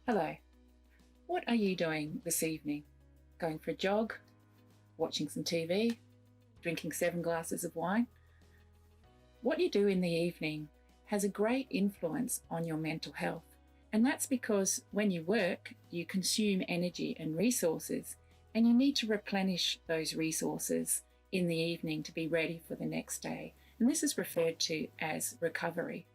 Hello. What are you doing this evening? Going for a jog? Watching some TV? Drinking 7 glasses of wine? What you do in the evening has a great influence on your mental health. And that's because when you work, you consume energy and resources, and you need to replenish those resources in the evening to be ready for the next day. And this is referred to as recovery.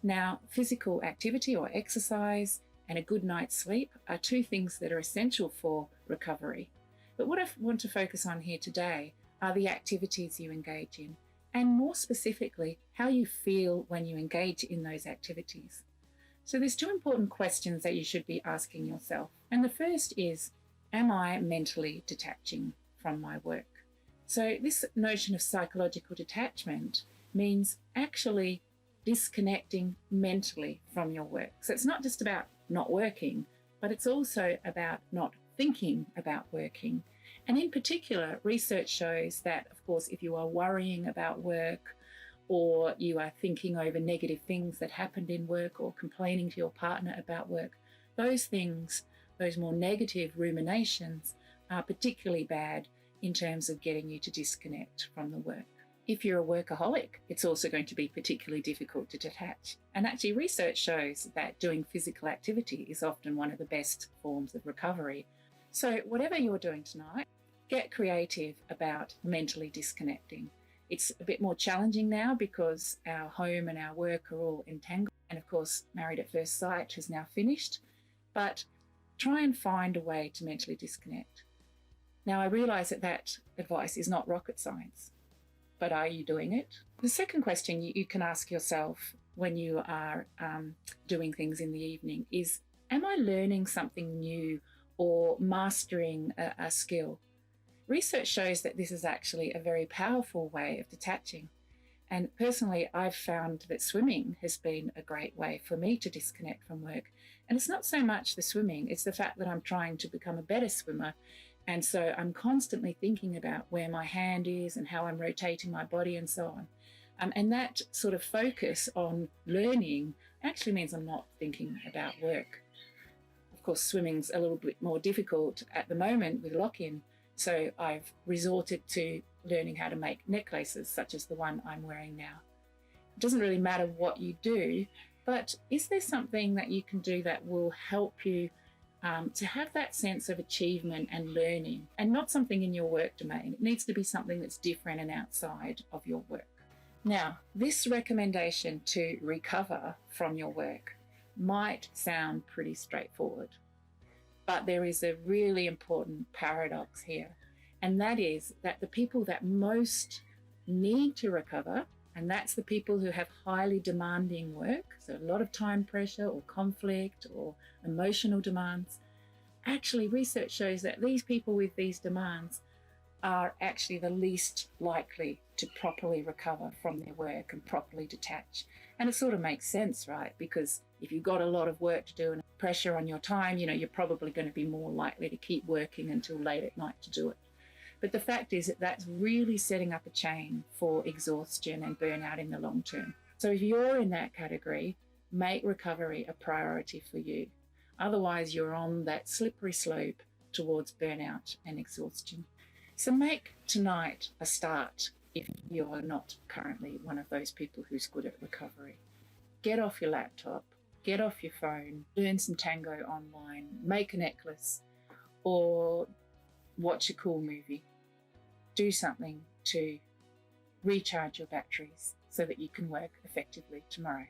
Now, physical activity or exercise and a good night's sleep are two things that are essential for recovery. But what I want to focus on here today are the activities you engage in, and more specifically, how you feel when you engage in those activities. So there's two important questions that you should be asking yourself. And the first is, am I mentally detaching from my work? So this notion of psychological detachment means actually disconnecting mentally from your work. So it's not just about not working, but it's also about not thinking about working. And in particular, research shows that, of course, if you are worrying about work, or you are thinking over negative things that happened in work, or complaining to your partner about work, those things, those more negative ruminations, are particularly bad in terms of getting you to disconnect from the work. If you're a workaholic, it's also going to be particularly difficult to detach. And actually, research shows that doing physical activity is often one of the best forms of recovery. So whatever you're doing tonight, get creative about mentally disconnecting. It's a bit more challenging now because our home and our work are all entangled. And of course, Married at First Sight has now finished. But try and find a way to mentally disconnect. Now, I realise that advice is not rocket science. But are you doing it? The second question you can ask yourself when you are doing things in the evening is, am I learning something new or mastering a skill? Research shows that this is actually a very powerful way of detaching. And personally, I've found that swimming has been a great way for me to disconnect from work. And it's not so much the swimming, it's the fact that I'm trying to become a better swimmer. And so I'm constantly thinking about where my hand is and how I'm rotating my body and so on. And that sort of focus on learning actually means I'm not thinking about work. Of course, swimming's a little bit more difficult at the moment with lock-in. So I've resorted to learning how to make necklaces, such as the one I'm wearing now. It doesn't really matter what you do, but is there something that you can do that will help you to have that sense of achievement and learning, and not something in your work domain? It needs to be something that's different and outside of your work. Now, this recommendation to recover from your work might sound pretty straightforward, but there is a really important paradox here, and that is that the people that most need to recover, and that's the people who have highly demanding work, so a lot of time pressure or conflict or emotional demands. Actually, research shows that these people with these demands are actually the least likely to properly recover from their work and properly detach. And it sort of makes sense, right? Because if you've got a lot of work to do and pressure on your time, you're probably going to be more likely to keep working until late at night to do it. But the fact is that that's really setting up a chain for exhaustion and burnout in the long term. So if you're in that category, make recovery a priority for you. Otherwise, you're on that slippery slope towards burnout and exhaustion. So make tonight a start if you're not currently one of those people who's good at recovery. Get off your laptop, get off your phone, learn some tango online, make a necklace, or watch a cool movie. Do something to recharge your batteries so that you can work effectively tomorrow.